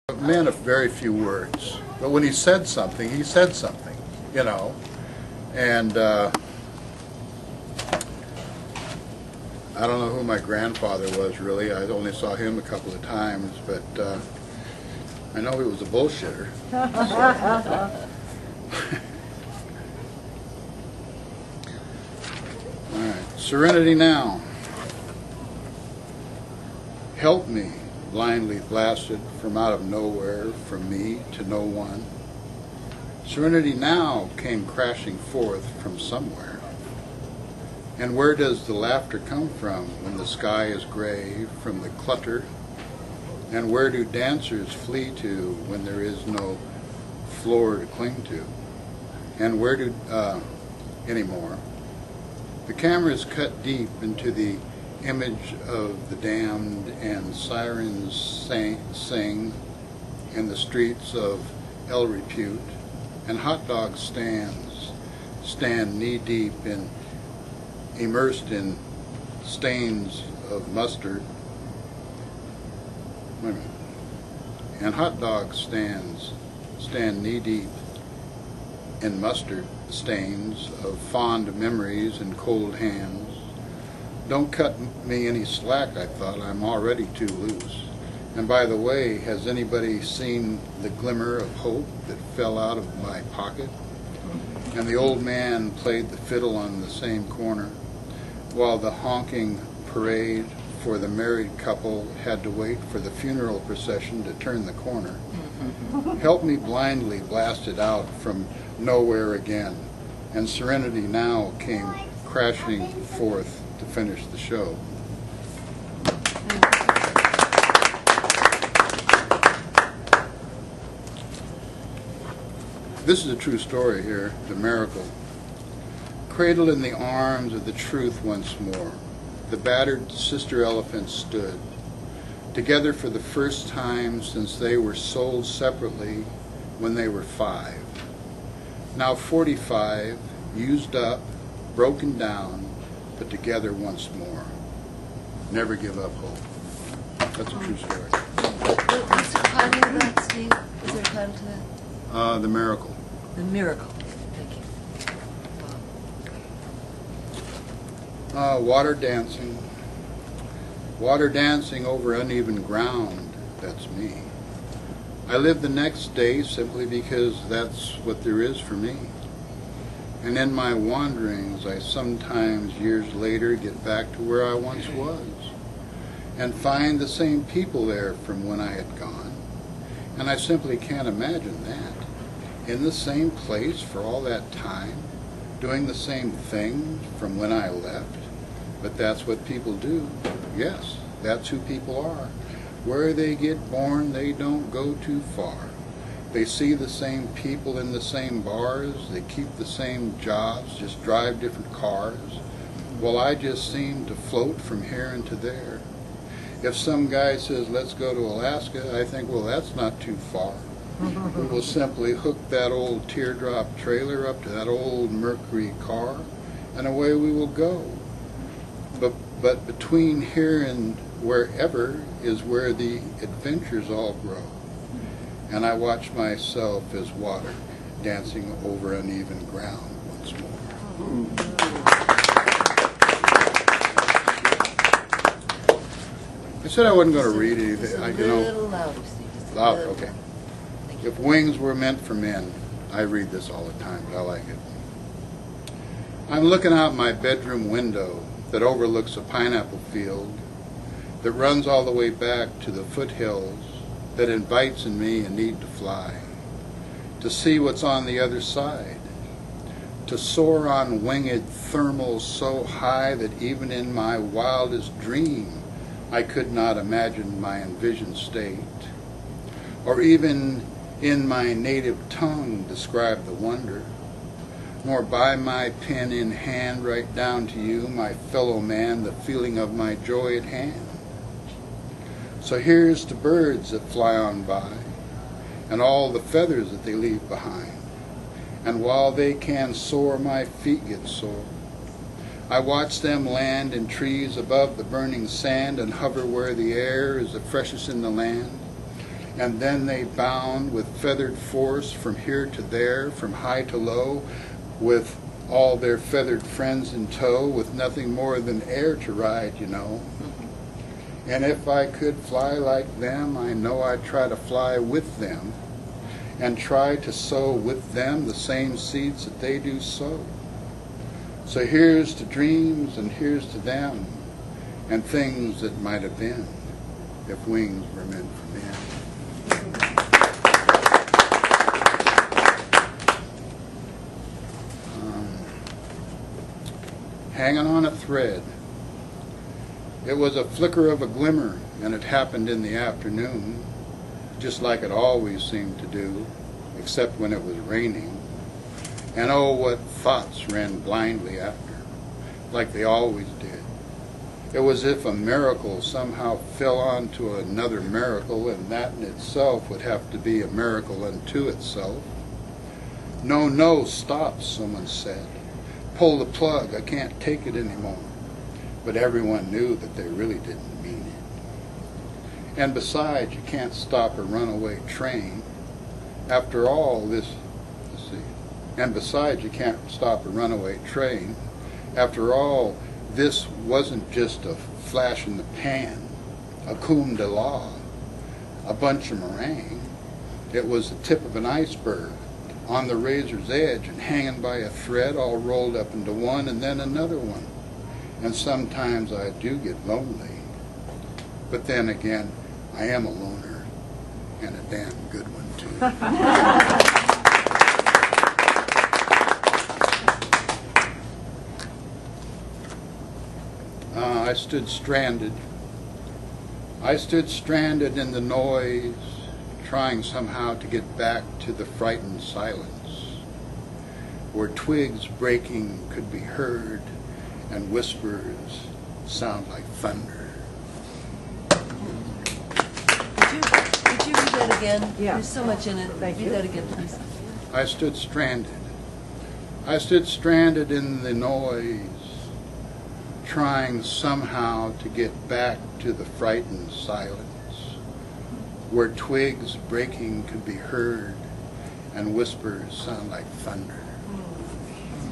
A man of very few words, but when he said something, you know. And I don't know who my grandfather was, really. I only saw him a couple of times, but I know he was a bullshitter. All right, Serenity Now. Help me, blindly blasted from out of nowhere, from me to no one. Serenity now came crashing forth from somewhere. And where does the laughter come from when the sky is gray from the clutter? And where do dancers flee to when there is no floor to cling to? And where do, anymore? The camera is cut deep into the image of the damned, and sirens sing in the streets of El Repute, and hot dog stands stand knee-deep in, immersed in stains of mustard. Wait a minute. And hot dog stands stand knee-deep in mustard stains of fond memories and cold hands. Don't cut me any slack, I thought. I'm already too loose. And by the way, has anybody seen the glimmer of hope that fell out of my pocket? And the old man played the fiddle on the same corner, while the honking parade for the married couple had to wait for the funeral procession to turn the corner. Help me blindly blast it out from nowhere again. And Serenity Now came crashing forth to finish the show. This is a true story here, the miracle. Cradled in the arms of the truth once more, the battered sister elephants stood, together for the first time since they were sold separately when they were 5. Now 45, used up, broken down, but together once more. Never give up hope. That's a true story. What's the title of that, Steve? Is there a title to that? The Miracle. The Miracle. Thank you. Water dancing. Water dancing over uneven ground. That's me. I live the next day simply because that's what there is for me. And in my wanderings, I sometimes, years later, get back to where I once was and find the same people there from when I had gone. And I simply can't imagine that. In the same place for all that time, doing the same thing from when I left. But that's what people do. Yes, that's who people are. Where they get born, they don't go too far. They see the same people in the same bars, they keep the same jobs, just drive different cars. Well, I just seem to float from here into there. If some guy says, let's go to Alaska, I think, well, that's not too far. We will simply hook that old teardrop trailer up to that old Mercury car, and away we will go. But between here and wherever is where the adventures all grow. And I watch myself as water dancing over uneven ground once more. I said I wasn't going to read anything. A little louder, Steve. Louder, okay. If wings were meant for men, I read this all the time, but I like it. I'm looking out my bedroom window that overlooks a pineapple field that runs all the way back to the foothills, that invites in me a need to fly, to see what's on the other side, to soar on winged thermals so high that even in my wildest dream I could not imagine my envisioned state, or even in my native tongue describe the wonder, nor by my pen in hand write down to you, my fellow man, the feeling of my joy at hand. So here's to birds that fly on by, and all the feathers that they leave behind. And while they can soar, my feet get sore. I watch them land in trees above the burning sand and hover where the air is the freshest in the land. and then they bound with feathered force from here to there, from high to low, with all their feathered friends in tow, with nothing more than air to ride, you know. And if I could fly like them, I know I'd try to fly with them, and try to sow with them the same seeds that they do sow. So here's to dreams, and here's to them, and things that might have been, if wings were meant for men. Hanging on a thread. It was a flicker of a glimmer, and it happened in the afternoon, just like it always seemed to do, except when it was raining. And oh, what thoughts ran blindly after, like they always did. It was as if a miracle somehow fell onto another miracle, and that in itself would have to be a miracle unto itself. No, no, stop, someone said. Pull the plug, I can't take it anymore. But everyone knew that they really didn't mean it. And besides, you can't stop a runaway train. After all this, and besides, you can't stop a runaway train. After all, this wasn't just a flash in the pan, a cum de la, a bunch of meringue. It was the tip of an iceberg, on the razor's edge and hanging by a thread, all rolled up into one and then another one. And sometimes I do get lonely. But then again, I am a loner, and a damn good one too. I stood stranded. I stood stranded in the noise, trying somehow to get back to the frightened silence, where twigs breaking could be heard and whispers sound like thunder. Would you read that again? Yeah. There's so much in it. Thank Read you. that again, please. I stood stranded. I stood stranded in the noise, trying somehow to get back to the frightened silence, where twigs breaking could be heard and whispers sound like thunder.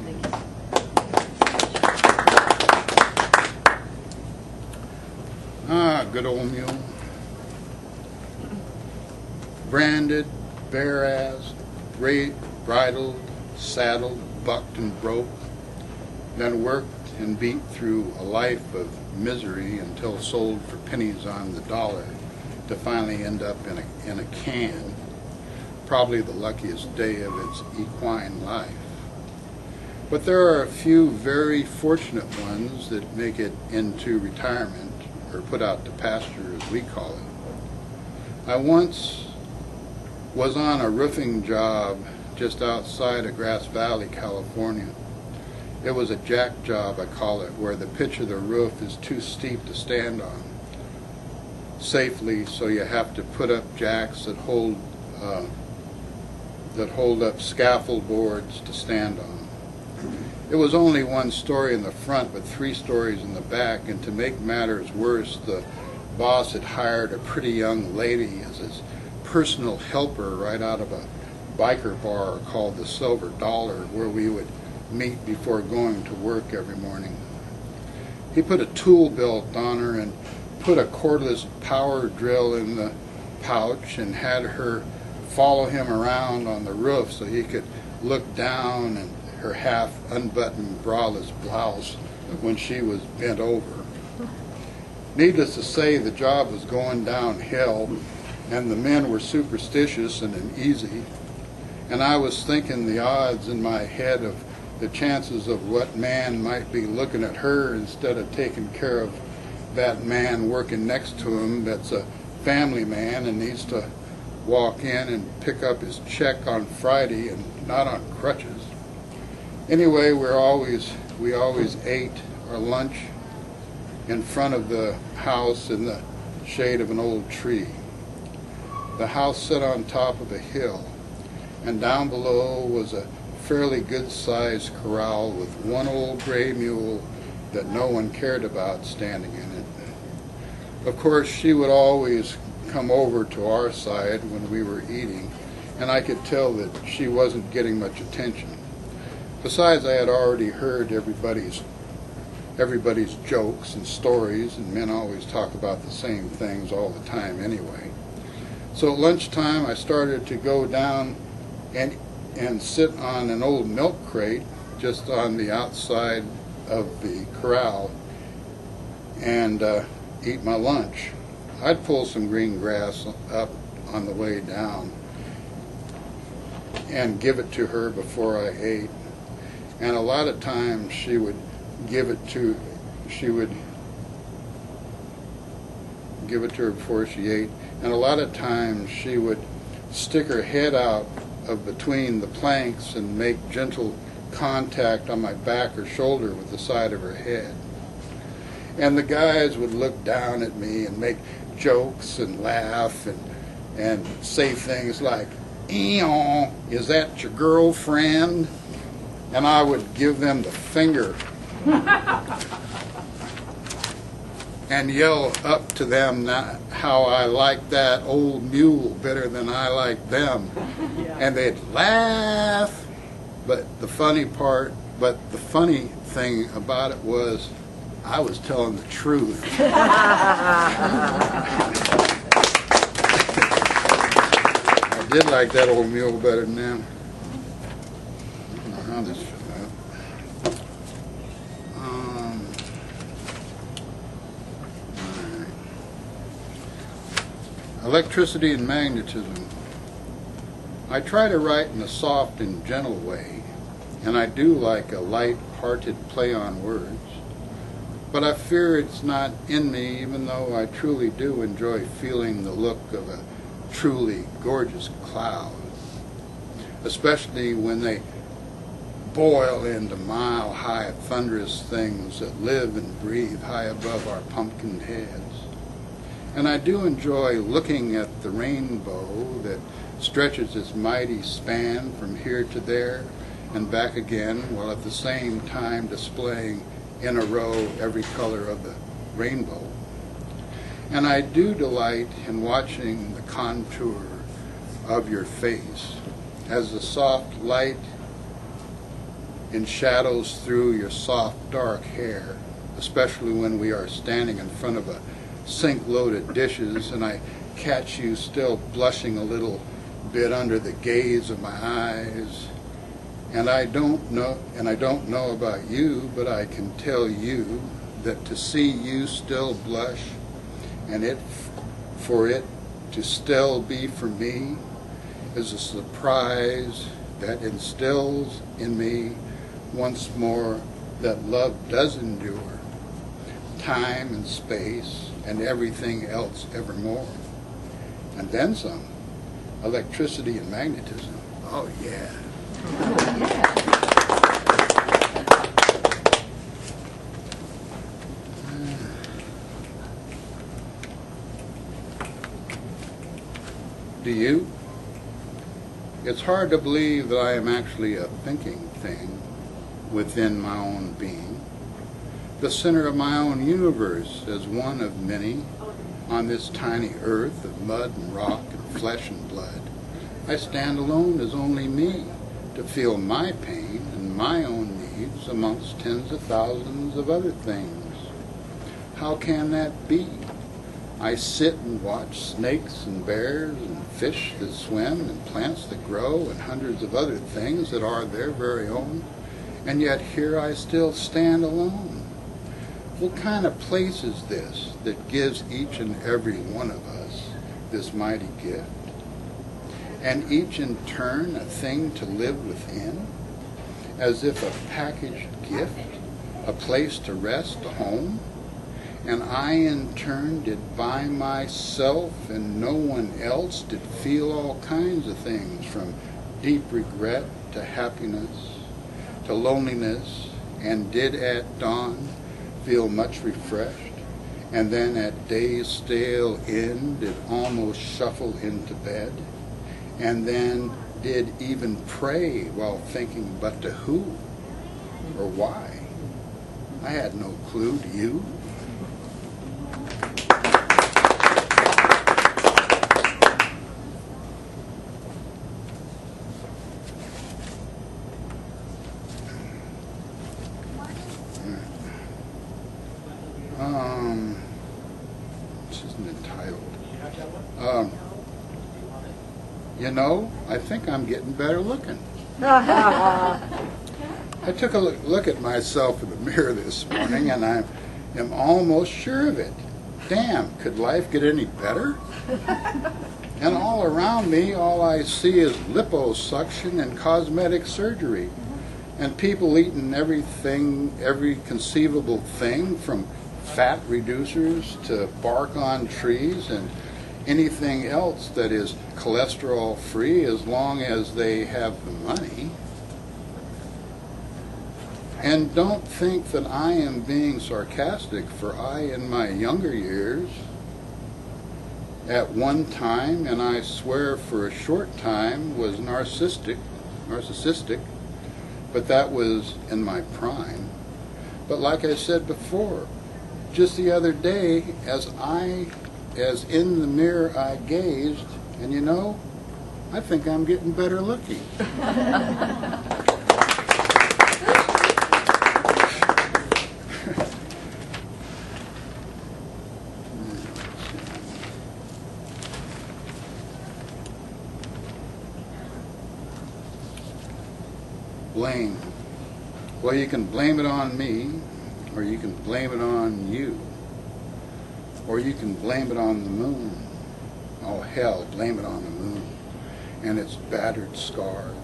Thank you. Ah, good old mule. Branded, bare-assed, bridled, saddled, bucked and broke, then worked and beat through a life of misery until sold for pennies on the dollar to finally end up in a can, probably the luckiest day of its equine life. But there are a few very fortunate ones that make it into retirement, or put out to pasture as we call it. I once was on a roofing job just outside of Grass Valley, California. It was a jack job, I call it, where the pitch of the roof is too steep to stand on safely, so you have to put up jacks that hold up scaffold boards to stand on. It was only one story in the front, but 3 stories in the back, and to make matters worse, the boss had hired a pretty young lady as his personal helper right out of a biker bar called the Silver Dollar, where we would meet before going to work every morning. He put a tool belt on her and put a cordless power drill in the pouch and had her follow him around on the roof so he could look down and her half unbuttoned braless blouse when she was bent over. Needless to say, the job was going downhill, and the men were superstitious and uneasy, and I was thinking the odds in my head of the chances of what man might be looking at her instead of taking care of that man working next to him that's a family man and needs to walk in and pick up his check on Friday and not on crutches. Anyway, we always ate our lunch in front of the house in the shade of an old tree. The house sat on top of a hill, and down below was a fairly good-sized corral with one old gray mule that no one cared about standing in it. Of course, she would always come over to our side when we were eating, and I could tell that she wasn't getting much attention. Besides, I had already heard everybody's jokes and stories, and men always talk about the same things all the time anyway. So at lunchtime, I started to go down and sit on an old milk crate just on the outside of the corral and eat my lunch. I'd pull some green grass up on the way down and give it to her before I ate. And a lot of times she would give it to her before she ate, and a lot of times she would stick her head out of between the planks and make gentle contact on my back or shoulder with the side of her head. And the guys would look down at me and make jokes and laugh and say things like, "Eon, is that your girlfriend?" And I would give them the finger and yell up to them how I like that old mule better than I like them. Yeah. And they'd laugh. But the funny thing about it was I was telling the truth. I did like that old mule better than them. I don't know how this fit out. Electricity and magnetism. I try to write in a soft and gentle way, and I do like a light-hearted play on words, but I fear it's not in me, even though I truly do enjoy feeling the look of a truly gorgeous cloud, especially when they boil into mile-high thunderous things that live and breathe high above our pumpkin heads. And I do enjoy looking at the rainbow that stretches its mighty span from here to there and back again, while at the same time displaying in a row every color of the rainbow. And I do delight in watching the contour of your face as the soft light shadows through your soft dark hair, especially when we are standing in front of a sink loaded dishes and I catch you still blushing a little bit under the gaze of my eyes. And I don't know about you, but I can tell you that to see you still blush and for it to still be for me is a surprise that instills in me once more that love does endure time and space and everything else evermore. And then some. Electricity and magnetism. Oh, yeah. Do you? It's hard to believe that I am actually a thinking thing within my own being, the center of my own universe as one of many on this tiny earth of mud and rock and flesh and blood. I stand alone as only me to feel my pain and my own needs amongst tens of thousands of other things. How can that be? I sit and watch snakes and bears and fish that swim and plants that grow and hundreds of other things that are their very own, and yet here I still stand alone. What kind of place is this that gives each and every one of us this mighty gift? And each in turn a thing to live within, as if a packaged gift, a place to rest, a home? And I in turn did buy myself, and no one else did feel all kinds of things, from deep regret to happiness to loneliness, and did at dawn feel much refreshed, and then at day's stale end did almost shuffle into bed, and then did even pray while thinking, but to who or why? I had no clue. Do you? You know, I think I'm getting better looking. I took a look at myself in the mirror this morning, and I am almost sure of it. Damn, could life get any better? And all around me, all I see is liposuction and cosmetic surgery, and people eating everything, every conceivable thing, from fat reducers to bark on trees and anything else that is cholesterol free, as long as they have the money. And don't think that I am being sarcastic, for I, in my younger years, at one time, and I swear for a short time, was narcissistic, but that was in my prime. But like I said before, just the other day, as in the mirror I gazed, and you know, I think I'm getting better looking. Blame. Well, you can blame it on me, or you can blame it on you, or you can blame it on the moon. Oh hell, blame it on the moon and its battered scars,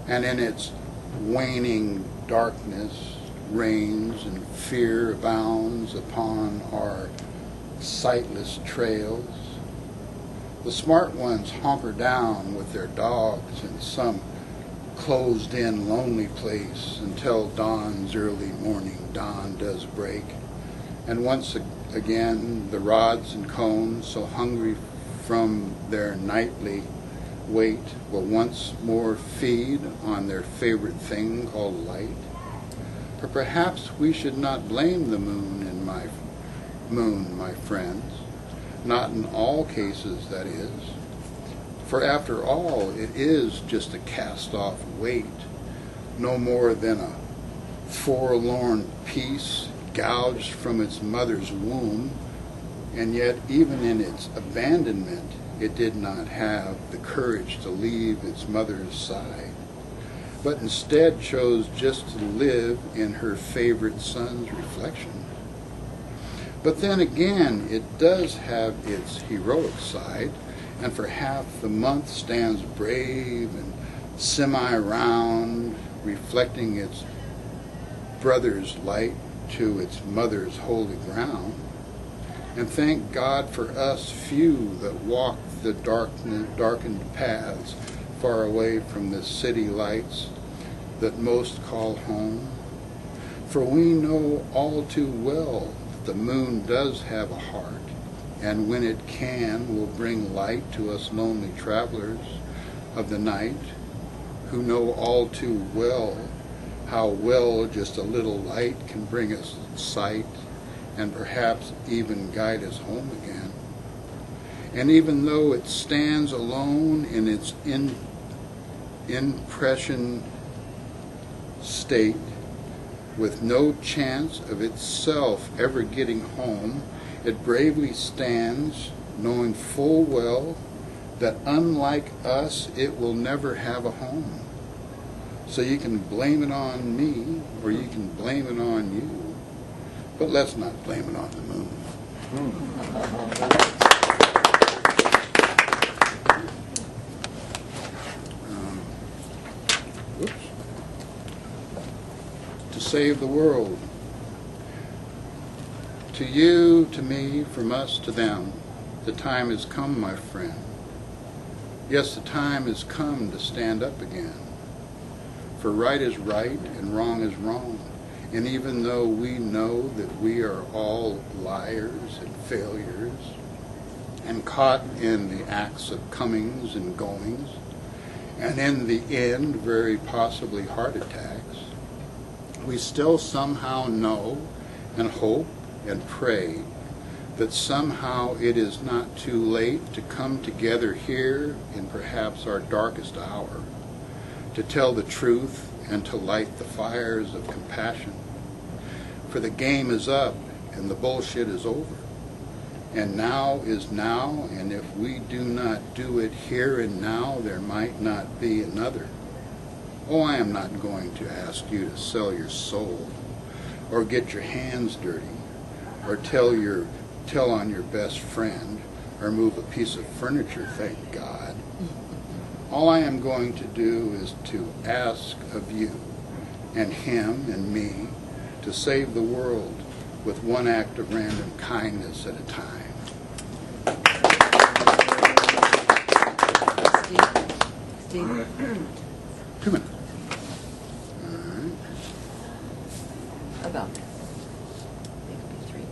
and in its waning darkness reigns and fear abounds upon our sightless trails. The smart ones hunker down with their dogs in some closed-in lonely place until dawn's early morning dawn does break, and once again the rods and cones, so hungry from their nightly wait, will once more feed on their favorite thing called light. But perhaps we should not blame the moon, my friends, not in all cases, that is. For after all, it is just a cast-off weight, no more than a forlorn piece gouged from its mother's womb, and yet even in its abandonment, it did not have the courage to leave its mother's side, but instead chose just to live in her favorite son's reflection. But then again, it does have its heroic side, and for half the month stands brave and semi-round, reflecting its brother's light to its mother's holy ground. And thank God for us few that walk the darkened paths far away from the city lights that most call home. For we know all too well that the moon does have a heart, and when it can, will bring light to us lonely travelers of the night, who know all too well how well just a little light can bring us sight, and perhaps even guide us home again. And even though it stands alone in its impression state, with no chance of itself ever getting home, it bravely stands, knowing full well that unlike us, it will never have a home. So you can blame it on me, or you can blame it on you, but let's not blame it on the moon. To save the world. To you, to me, from us to them, the time has come, my friend. Yes, the time has come to stand up again. For right is right and wrong is wrong. And even though we know that we are all liars and failures and caught in the acts of comings and goings, and in the end very possibly heart attacks, we still somehow know and hope and pray that somehow it is not too late to come together here in perhaps our darkest hour, to tell the truth and to light the fires of compassion. For the game is up and the bullshit is over, And now is now, and if we do not do it here and now, there might not be another. Oh, I am not going to ask you to sell your soul, or get your hands dirty, or tell on your best friend, or move a piece of furniture, thank God. All I am going to do is to ask of you, and him and me, to save the world with one act of random kindness at a time. Steve? 2 minutes. All right. About that. It could be 3.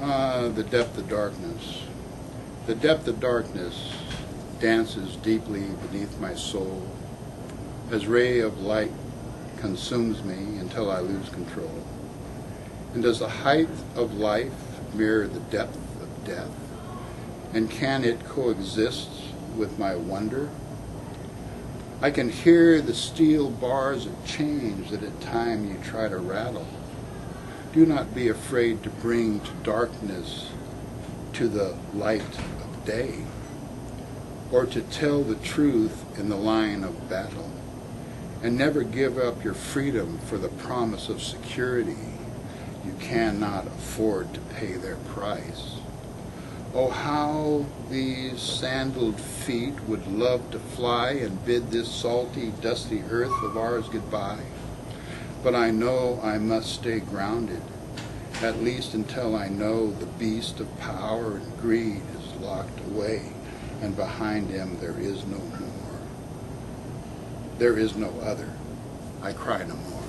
All right. The depth of darkness. The depth of darkness dances deeply beneath my soul as ray of light consumes me until I lose control. And does the height of life mirror the depth of death? And can it coexist with my wonder? I can hear the steel bars of change that at time you try to rattle. Do not be afraid to bring to darkness to the light of day, or to tell the truth in the line of battle. And never give up your freedom for the promise of security. You cannot afford to pay their price. Oh, how these sandaled feet would love to fly and bid this salty, dusty earth of ours goodbye. But I know I must stay grounded, at least until I know the beast of power and greed is locked away, and behind him there is no more. There is no other. I cry no more.